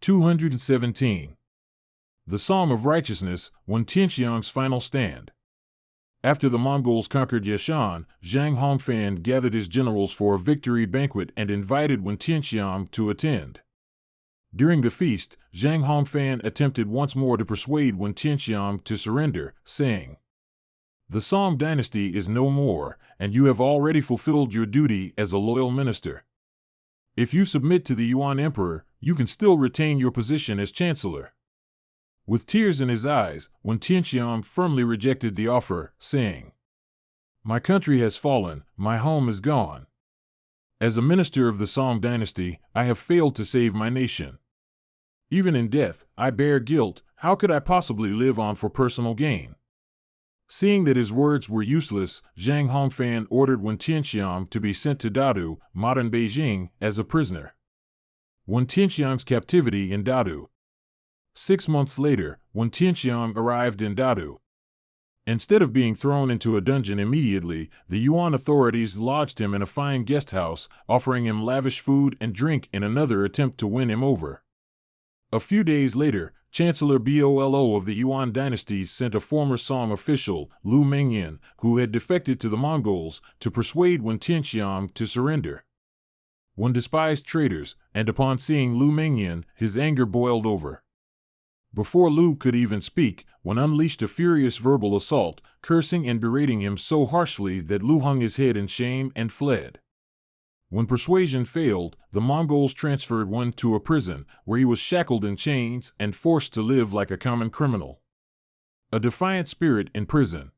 217. The Song of Righteousness, Wen Tianxiang's Final Stand. After the Mongols conquered Yashan, Zhang Hongfan gathered his generals for a victory banquet and invited Wen Tianxiang to attend. During the feast, Zhang Hongfan attempted once more to persuade Wen Tianxiang to surrender, saying, "The Song dynasty is no more, and you have already fulfilled your duty as a loyal minister. If you submit to the Yuan emperor, you can still retain your position as chancellor." With tears in his eyes, Wen Tianxiang firmly rejected the offer, saying, "My country has fallen, my home is gone. As a minister of the Song dynasty, I have failed to save my nation. Even in death, I bear guilt. How could I possibly live on for personal gain?" Seeing that his words were useless, Zhang Hongfan ordered Wen Tianxiang to be sent to Dadu, modern Beijing, as a prisoner. Wen Tianxiang's captivity in Dadu. 6 months later, Wen Tianxiang arrived in Dadu. Instead of being thrown into a dungeon immediately, the Yuan authorities lodged him in a fine guest house, offering him lavish food and drink in another attempt to win him over. A few days later, Chancellor Bolo of the Yuan dynasty sent a former Song official, Lu Mengyan, who had defected to the Mongols, to persuade Wen Tianxiang to surrender. Wen despised traitors, and upon seeing Lu Mengyan, his anger boiled over. Before Lu could even speak, Wen unleashed a furious verbal assault, cursing and berating him so harshly that Lu hung his head in shame and fled. When persuasion failed, the Mongols transferred Wen to a prison, where he was shackled in chains and forced to live like a common criminal. A defiant spirit in prison.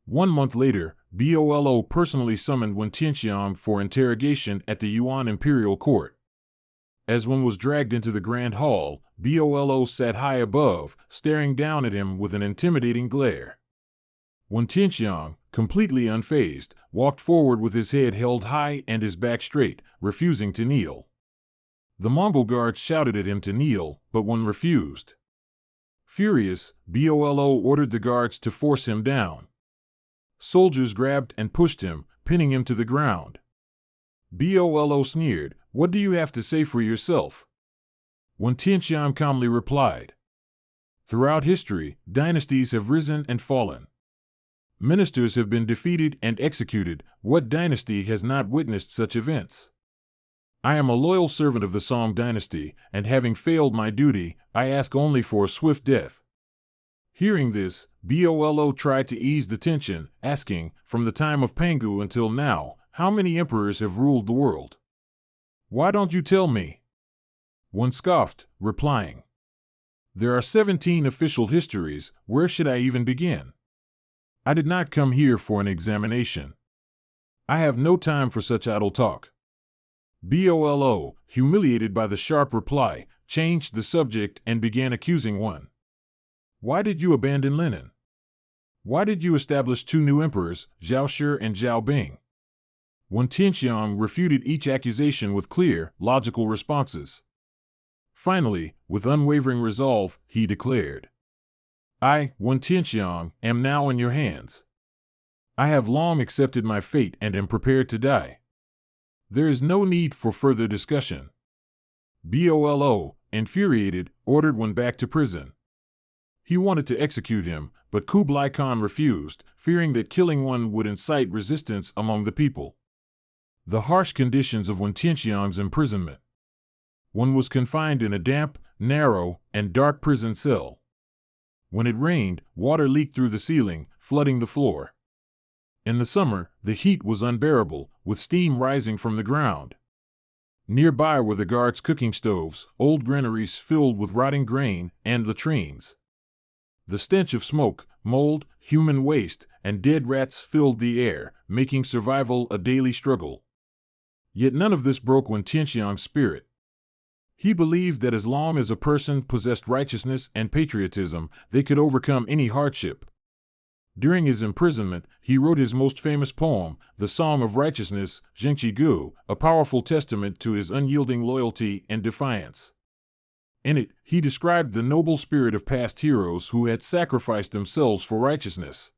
1 month later, Bolo personally summoned Wen Tianxiang for interrogation at the Yuan imperial court. As Wen was dragged into the grand hall, Bolo sat high above, staring down at him with an intimidating glare. Wen Tianxiang, completely unfazed, walked forward with his head held high and his back straight, refusing to kneel. The Mongol guards shouted at him to kneel, but Wen refused. Furious, Bolo ordered the guards to force him down. Soldiers grabbed and pushed him, pinning him to the ground. Bolo sneered, "What do you have to say for yourself?" Wen Tianxiang calmly replied, "Throughout history, dynasties have risen and fallen. Ministers have been defeated and executed. What dynasty has not witnessed such events? I am a loyal servant of the Song dynasty, and having failed my duty, I ask only for a swift death." Hearing this, Bolo tried to ease the tension, asking, "From the time of Pangu until now, how many emperors have ruled the world? Why don't you tell me?" Wen scoffed, replying, "There are 17 official histories. Where should I even begin? I did not come here for an examination. I have no time for such idle talk." Bolo, humiliated by the sharp reply, changed the subject and began accusing Wen. "Why did you abandon Lenin? Why did you establish 2 new emperors, Zhao Shi and Zhao Bing?" Wen Tianxiang refuted each accusation with clear, logical responses. Finally, with unwavering resolve, he declared, "I, Wen Tianxiang, am now in your hands. I have long accepted my fate and am prepared to die. There is no need for further discussion." Bolo, infuriated, ordered Wen back to prison. He wanted to execute him, but Kublai Khan refused, fearing that killing Wen would incite resistance among the people. The harsh conditions of Wen Tianxiang's imprisonment. Wen was confined in a damp, narrow, and dark prison cell. When it rained, water leaked through the ceiling, flooding the floor. In the summer, the heat was unbearable, with steam rising from the ground. Nearby were the guards' cooking stoves, old granaries filled with rotting grain, and latrines. The stench of smoke, mold, human waste, and dead rats filled the air, making survival a daily struggle. Yet none of this broke Wen Tianxiang's spirit. He believed that as long as a person possessed righteousness and patriotism, they could overcome any hardship. During his imprisonment, he wrote his most famous poem, The Song of Righteousness, Zhengqi Gu, a powerful testament to his unyielding loyalty and defiance. In it, he described the noble spirit of past heroes who had sacrificed themselves for righteousness.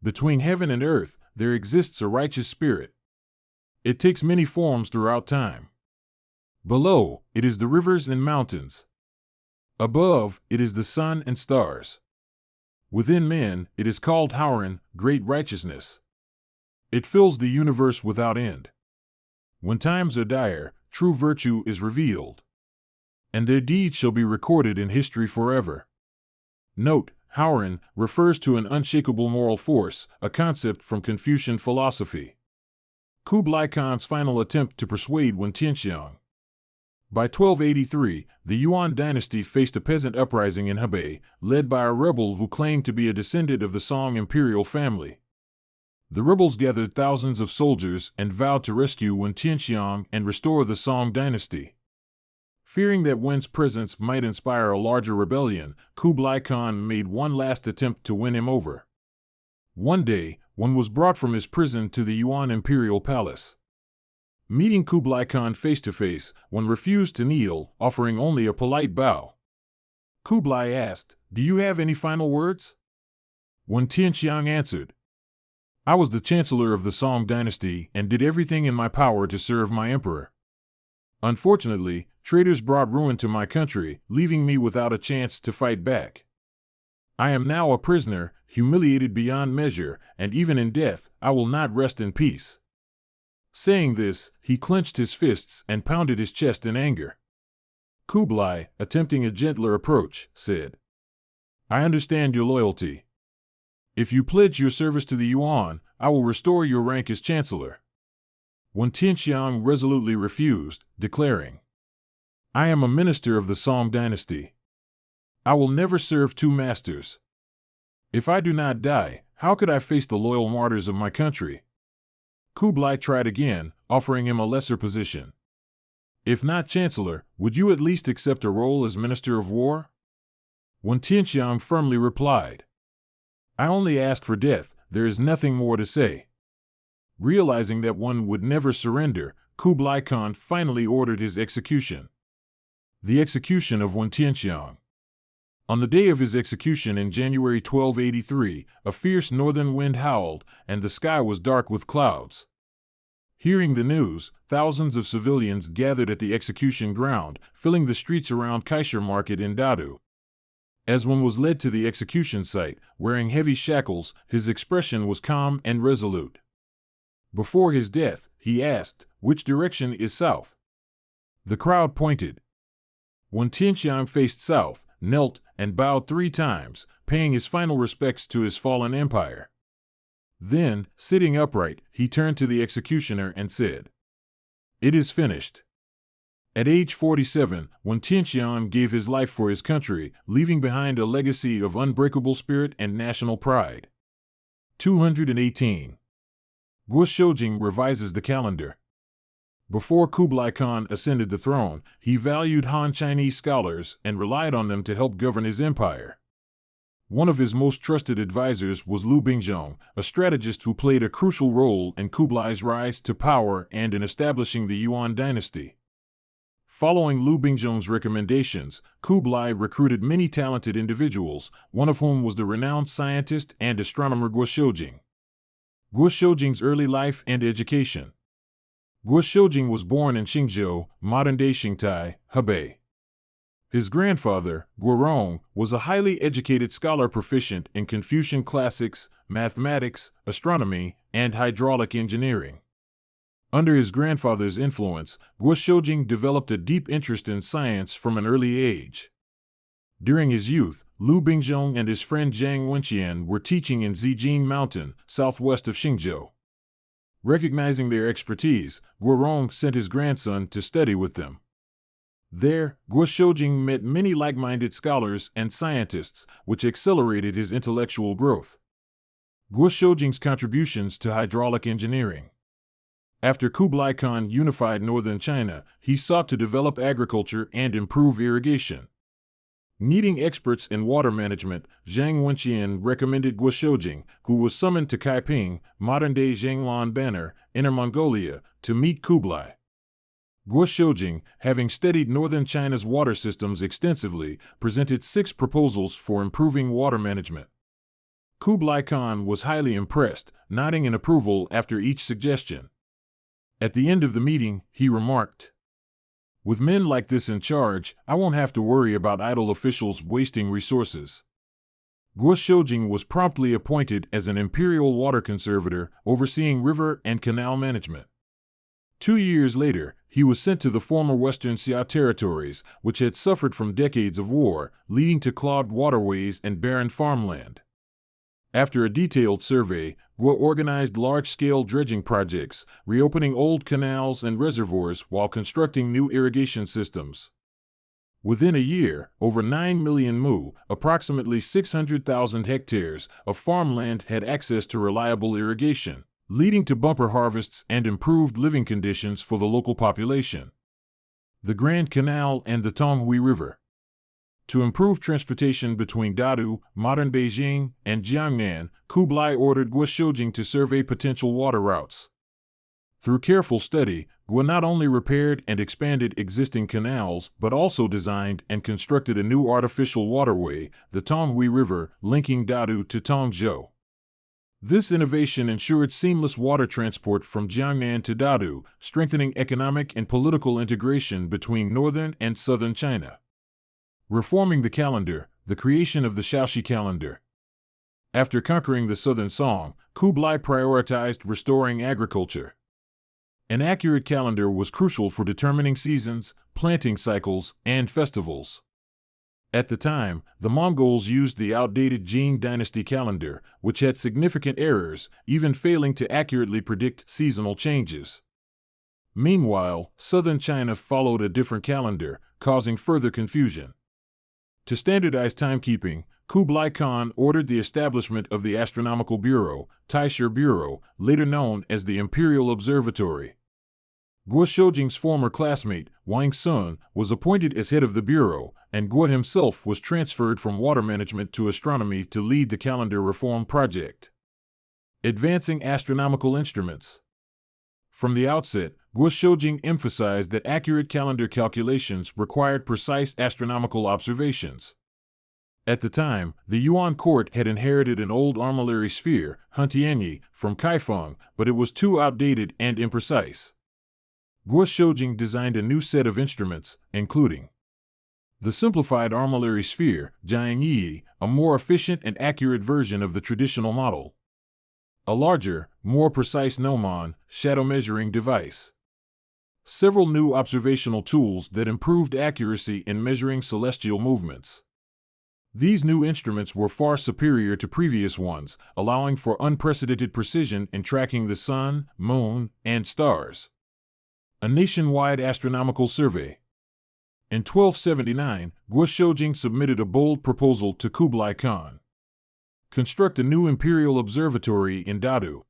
Between heaven and earth, there exists a righteous spirit. It takes many forms throughout time. Below, it is the rivers and mountains. Above, it is the sun and stars. Within men, it is called Hauran, great righteousness. It fills the universe without end. When times are dire, true virtue is revealed, and their deeds shall be recorded in history forever. Note, Hauran refers to an unshakable moral force, a concept from Confucian philosophy. Kublai Khan's final attempt to persuade Wen Tianxiang. By 1283, the Yuan dynasty faced a peasant uprising in Hebei, led by a rebel who claimed to be a descendant of the Song imperial family. The rebels gathered thousands of soldiers and vowed to rescue Wen Tianxiang and restore the Song dynasty. Fearing that Wen's presence might inspire a larger rebellion, Kublai Khan made one last attempt to win him over. One day, Wen was brought from his prison to the Yuan imperial palace. Meeting Kublai Khan face to face, Wen refused to kneel, offering only a polite bow. Kublai asked, "Do you have any final words?" Wen Tianxiang answered, "I was the chancellor of the Song dynasty and did everything in my power to serve my emperor. Unfortunately, traitors brought ruin to my country, leaving me without a chance to fight back. I am now a prisoner, humiliated beyond measure, and even in death, I will not rest in peace." Saying this, he clenched his fists and pounded his chest in anger. Kublai, attempting a gentler approach, said, "I understand your loyalty. If you pledge your service to the Yuan, I will restore your rank as chancellor." Wen Tianxiang resolutely refused, declaring, "I am a minister of the Song dynasty. I will never serve two masters. If I do not die, how could I face the loyal martyrs of my country?" Kublai tried again, offering him a lesser position. "If not chancellor, would you at least accept a role as minister of war?" Wen Tianxiang firmly replied, "I only asked for death, there is nothing more to say." Realizing that one would never surrender, Kublai Khan finally ordered his execution. The execution of Wen Tianxiang. On the day of his execution in January 1283, a fierce northern wind howled, and the sky was dark with clouds. Hearing the news, thousands of civilians gathered at the execution ground, filling the streets around Kaisher Market in Dadu. As Wen was led to the execution site, wearing heavy shackles, his expression was calm and resolute. Before his death, he asked, "Which direction is south?" The crowd pointed. Wen Tianxiang faced south, knelt, and bowed 3 times, paying his final respects to his fallen empire. Then, sitting upright, he turned to the executioner and said, "It is finished." At age 47, Wen Tianxiang gave his life for his country, leaving behind a legacy of unbreakable spirit and national pride. 218. Guo Shoujing revises the calendar. Before Kublai Khan ascended the throne, he valued Han Chinese scholars and relied on them to help govern his empire. One of his most trusted advisors was Liu Bingzhong, a strategist who played a crucial role in Kublai's rise to power and in establishing the Yuan dynasty. Following Liu Bingzhong's recommendations, Kublai recruited many talented individuals, one of whom was the renowned scientist and astronomer Guo Shoujing. Guo Shoujing's early life and education. Guo Shoujing was born in Xingzhou, modern-day Xingtai, Hebei. His grandfather, Guo Rong, was a highly educated scholar proficient in Confucian classics, mathematics, astronomy, and hydraulic engineering. Under his grandfather's influence, Guo Shoujing developed a deep interest in science from an early age. During his youth, Liu Bingzhong and his friend Zhang Wenqian were teaching in Zijin Mountain, southwest of Xingzhou. Recognizing their expertise, Guo Rong sent his grandson to study with them. There, Guo Shoujing met many like-minded scholars and scientists, which accelerated his intellectual growth. Guo Shoujing's contributions to hydraulic engineering. After Kublai Khan unified northern China, he sought to develop agriculture and improve irrigation. Needing experts in water management, Zhang Wenqian recommended Guo Shoujing, who was summoned to Kaiping, modern-day Zhanglan Banner, Inner Mongolia, to meet Kublai. Guo Shoujing, having studied northern China's water systems extensively, presented 6 proposals for improving water management. Kublai Khan was highly impressed, nodding in approval after each suggestion. At the end of the meeting, he remarked, With men like this in charge, I won't have to worry about idle officials wasting resources. Guo Shoujing was promptly appointed as an imperial water conservator, overseeing river and canal management. 2 years later, he was sent to the former Western Xia territories, which had suffered from decades of war, leading to clogged waterways and barren farmland. After a detailed survey, Guo organized large-scale dredging projects, reopening old canals and reservoirs while constructing new irrigation systems. Within a year, over 9 million mu, approximately 600,000 hectares, of farmland had access to reliable irrigation, leading to bumper harvests and improved living conditions for the local population. The Grand Canal and the Tonghui River. To improve transportation between Dadu, modern Beijing, and Jiangnan, Kublai ordered Guo Shoujing to survey potential water routes. Through careful study, Guo not only repaired and expanded existing canals, but also designed and constructed a new artificial waterway, the Tonghui River, linking Dadu to Tongzhou. This innovation ensured seamless water transport from Jiangnan to Dadu, strengthening economic and political integration between northern and southern China. Reforming the calendar, the creation of the Shaoxi calendar. After conquering the southern Song, Kublai prioritized restoring agriculture. An accurate calendar was crucial for determining seasons, planting cycles, and festivals. At the time, the Mongols used the outdated Jin dynasty calendar, which had significant errors, even failing to accurately predict seasonal changes. Meanwhile, southern China followed a different calendar, causing further confusion. To standardize timekeeping, Kublai Khan ordered the establishment of the Astronomical Bureau, Taisher Bureau, later known as the Imperial Observatory. Guo Shoujing's former classmate, Wang Sun, was appointed as head of the bureau, and Guo himself was transferred from water management to astronomy to lead the calendar reform project. Advancing astronomical instruments. From the outset, Guo Shoujing emphasized that accurate calendar calculations required precise astronomical observations. At the time, the Yuan court had inherited an old armillary sphere, Huntianyi, from Kaifeng, but it was too outdated and imprecise. Guo Shoujing designed a new set of instruments, including the simplified armillary sphere, Jiangyi, a more efficient and accurate version of the traditional model. A larger, more precise gnomon, shadow measuring device. Several new observational tools that improved accuracy in measuring celestial movements. These new instruments were far superior to previous ones, allowing for unprecedented precision in tracking the sun, moon, and stars. A nationwide astronomical survey. In 1279, Guo Shoujing submitted a bold proposal to Kublai Khan. Construct a new imperial observatory in Dadu.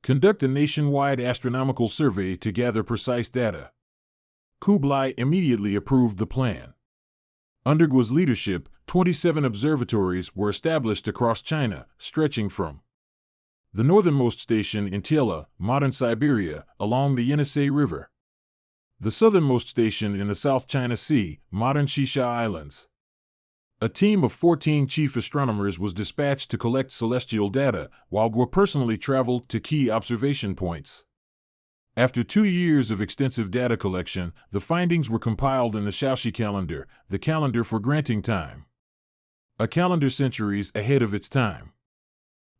Conduct a nationwide astronomical survey to gather precise data. Kublai immediately approved the plan. Under Guo's leadership, 27 observatories were established across China, stretching from the northernmost station in Tiela, modern Siberia, along the Yenisei River. The southernmost station in the South China Sea, modern Xisha Islands. A team of 14 chief astronomers was dispatched to collect celestial data, while Guo personally traveled to key observation points. After 2 years of extensive data collection, the findings were compiled in the Shaoxi calendar, the calendar for granting time. A calendar centuries ahead of its time.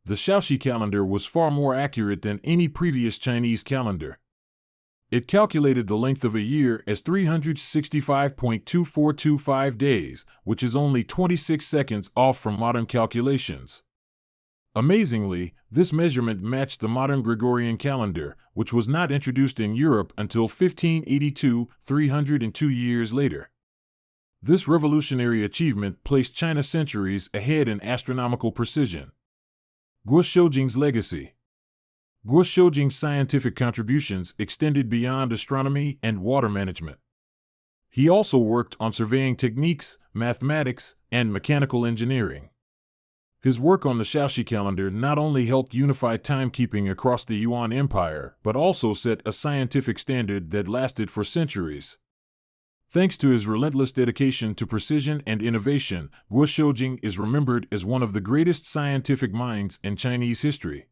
The Shaoxi calendar was far more accurate than any previous Chinese calendar. It calculated the length of a year as 365.2425 days, which is only 26 seconds off from modern calculations. Amazingly, this measurement matched the modern Gregorian calendar, which was not introduced in Europe until 1582, 302 years later. This revolutionary achievement placed China centuries ahead in astronomical precision. Guo Shoujing's legacy. Guo Shoujing's scientific contributions extended beyond astronomy and water management. He also worked on surveying techniques, mathematics, and mechanical engineering. His work on the Shaoxi calendar not only helped unify timekeeping across the Yuan Empire, but also set a scientific standard that lasted for centuries. Thanks to his relentless dedication to precision and innovation, Guo Shoujing is remembered as one of the greatest scientific minds in Chinese history.